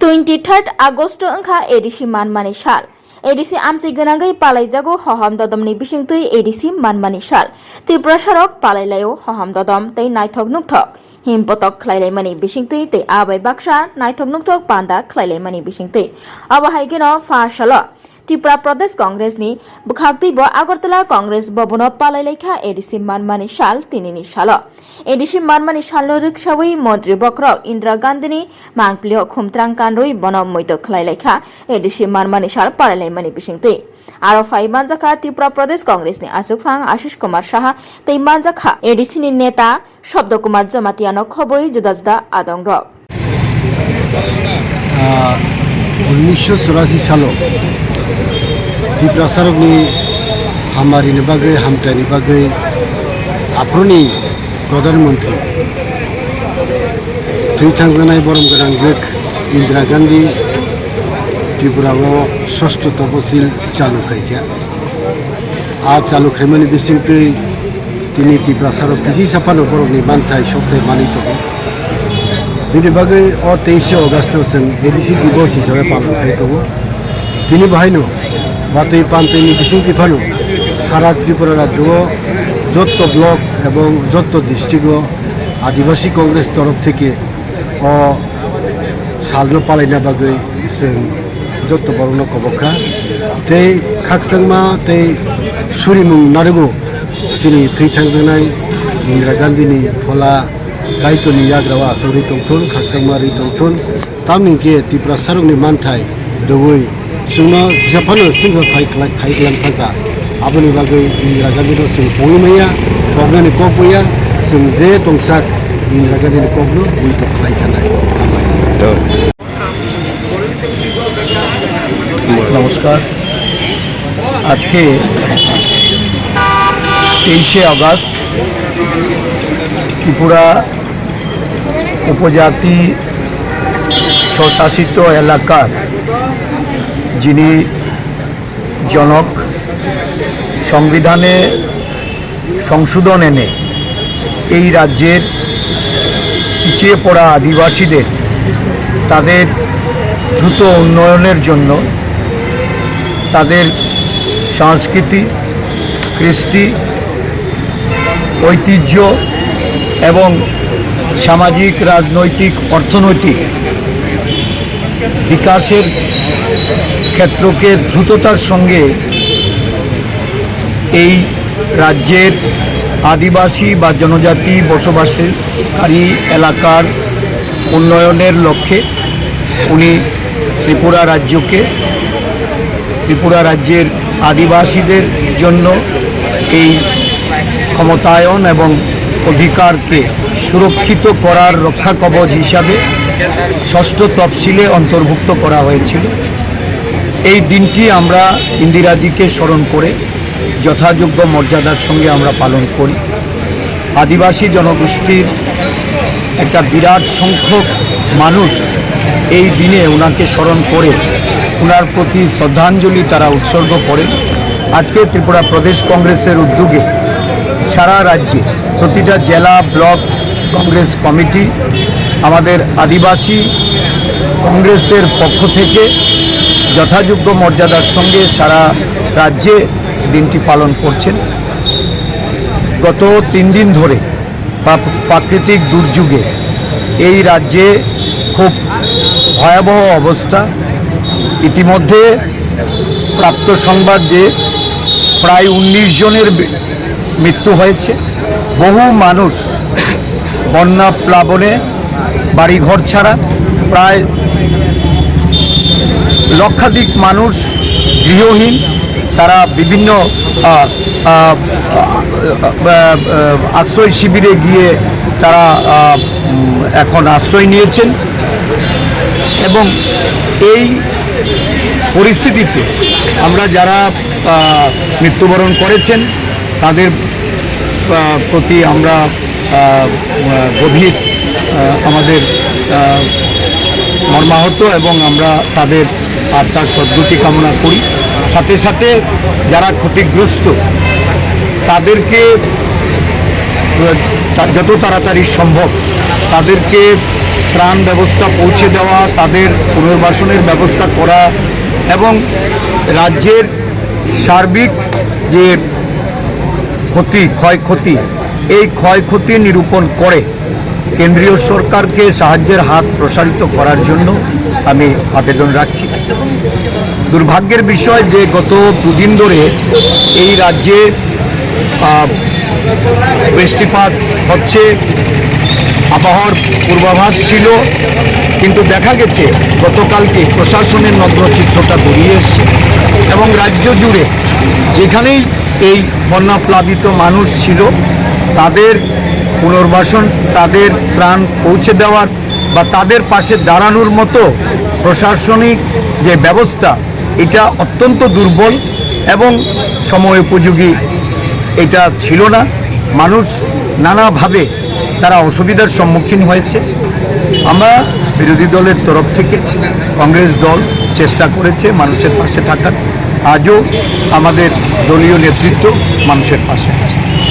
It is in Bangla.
23 Agosto angkha edisi manmani sal edisi amsi ganangai palaijago hoham dodomni bisingtui edisi manmani sal Tripura sarok palailayo hoham dodom tei naithok nukthok himpotok khlailaimani bisingtui tei abai baksa naithok nukthok panda khlailaimani bisingtui abo haigeno fa salo Tripura Pradesh Congress ni bukhaktibo Agartala Congress bobono palailaikha edisi manmani sal tinini salo edisi manmani salno rikshawi Mantri Bokrok Indira Gandhi ni mangplio khumtrang kanrui bonom moito khlailaikha edisi manmani sal palailaimani bisingtui aro fai manjaka Tripura Pradesh Congress ni Achukphang Ashish Kumar Saha tei manjaka edisi ni neta Shobdo Kumar Jamatiano khoboi juda juda adongrok 1984 साल त्रिपुरा सरकनि हामबारिनि बागै हामथायनि बागै आफ्रोनि प्रधानमन्त्री थैथांजानाय बरम गोनां गोग इन्दिरा गान्धी त्रिपुरायाव षष्ठ तपसिल चालु खायखा आ चालु खायमानि बिसिंतै दिनै त्रिपुरा सरक किसि साफानो बरमनि मानथाय सप्ताह मानिथ'गौ बिनि बागै 23 अगस्त जों एडिसि दिवस हिसाबै पालन खायथ'गौ दिनै बाहायनो बातै पान्थैनि बिसिंथि फानो सारा त्रिपुरा राज्योआव যত ব্লক এবং যত ডিস্ট্রিক্টও আদিবাসী কংগ্রেস তরফ থেকে সালনো পালাইনা বাগै जों যত বরনো কবখা তৈ খাকসাংমা তৈ সুরিমুং নারগো सिनि थैथांजानाय इंदिरा गान्धीनि फला रायतोनि याग्रावा सरि तंथुन खाकसांमारि तंथुन तामनिके त्रिपुरा सरकनि मानथाय रवै जोंनो जापानो सिंहा खायग्लां थांगा आबोनि बागै इंदिरा गान्धीनो जों बयमैया गबनानि कबैया जों जे तंसाक इंदिरा गान्धीनि कबनो उइथ खालायथानाय नमस्कार आज के 23 अगस्त त्रिपुरा उपजाति स्वशासित एलाकार जिनि जनक संविधाने संशोधन एने এই রাজ্যের পিছিয়ে পড়া আদিবাসীদের তাদের দ্রুত উন্নয়নের জন্য তাদের সংস্কৃতি কৃষ্টি ঐতিহ্য এবং সামাজিক রাজনৈতিক অর্থনৈতিক বিকাশের ক্ষেত্রকে দ্রুততার সঙ্গে এই রাজ্যের আদিবাসী বা জনজাতি বসবাসকারী এলাকার উন্নয়নের লক্ষ্যে উনি ত্রিপুরা রাজ্যের আদিবাসীদের জন্য এই ক্ষমতায়ন এবং অধিকারকে সুরক্ষিত করার রক্ষা কবচ হিসাবে ষষ্ঠ তফসিলে অন্তর্ভুক্ত করা হয়েছিল। এই দিনটি আমরা ইন্দিরাজিকে স্মরণ করে যথাযোগ্য মর্যাদার সঙ্গে আমরা পালন করি। আদিবাসী জনগোষ্ঠীর একটা বিরাট সংখ্যক মানুষ এই দিনে ওনাকে স্মরণ করে ওনার প্রতি শ্রদ্ধাঞ্জলি তারা উৎসর্গ করেন। আজকে ত্রিপুরা প্রদেশ কংগ্রেসের উদ্যোগে সারা রাজ্যে প্রতিটা জেলা ব্লক কংগ্রেস কমিটি আমাদের আদিবাসী কংগ্রেসের পক্ষ থেকে যথাযোগ্য মর্যাদার সঙ্গে সারা রাজ্যে দিনটি পালন করছেন। গত 3 দিন ধরে প্রাকৃতিক দুর্যোগে এই রাজ্যে খুব ভয়াবহ অবস্থা। ইতিমধ্যে প্রাপ্ত সংবাদ যে প্রায় 19 জনের মৃত্যু হয়েছে। বহু মানুষ বন্যা প্লাবনে বাড়িঘর ছাড়া, প্রায় লক্ষাধিক মানুষ গৃহহীন। তারা বিভিন্ন আশ্রয় শিবিরে গিয়ে তারা এখন আশ্রয় নিয়েছেন এবং এই পরিস্থিতিতে আমরা যারা মৃত্যুবরণ করেছেন তাদের প্রতি আমরা গভীর আমাদের মর্মাহত এবং আমরা তাদের আত্মার সদ্গতি কামনা করি। সাথে সাথে যারা ক্ষতিগ্রস্ত তাদেরকে যত তাড়াতাড়ি সম্ভব তাদেরকে ত্রাণ ব্যবস্থা পৌঁছে দেওয়া, তাদের পুনর্বাসনের ব্যবস্থা করা এবং রাজ্যের সার্বিক যে ক্ষয়ক্ষতি এই ক্ষয়ক্ষতি নিরূপণ করে কেন্দ্রীয় সরকারকে সাহায্যের হাত প্রসারিত করার জন্য আমি আবেদন রাখছি। দুর্ভাগ্যের বিষয় যে গত দুদিন ধরে এই রাজ্যে বৃষ্টিপাত হচ্ছে, আবহাওয়ার পূর্বাভাস ছিল, কিন্তু দেখা গেছে গতকালকে প্রশাসনের নগ্ন চিত্রটা বেরিয়ে এসছে এবং রাজ্য জুড়ে যেখানেই এই বন্যাপ্লাবিত মানুষ ছিল তাদের পুনর্বাসন, তাদের ত্রাণ পৌঁছে দেওয়ার বা তাদের পাশে দাঁড়ানোর মতো প্রশাসনিক যে ব্যবস্থা এটা অত্যন্ত দুর্বল এবং সময়োপযোগী এটা ছিল না। মানুষ নানাভাবে তারা অসুবিধার সম্মুখীন হয়েছে। আমরা বিরোধী দলের তরফ থেকে কংগ্রেস দল চেষ্টা করেছে মানুষের পাশে থাকার, আজও আমাদের দলীয় নেতৃত্ব মানুষের পাশে আছে।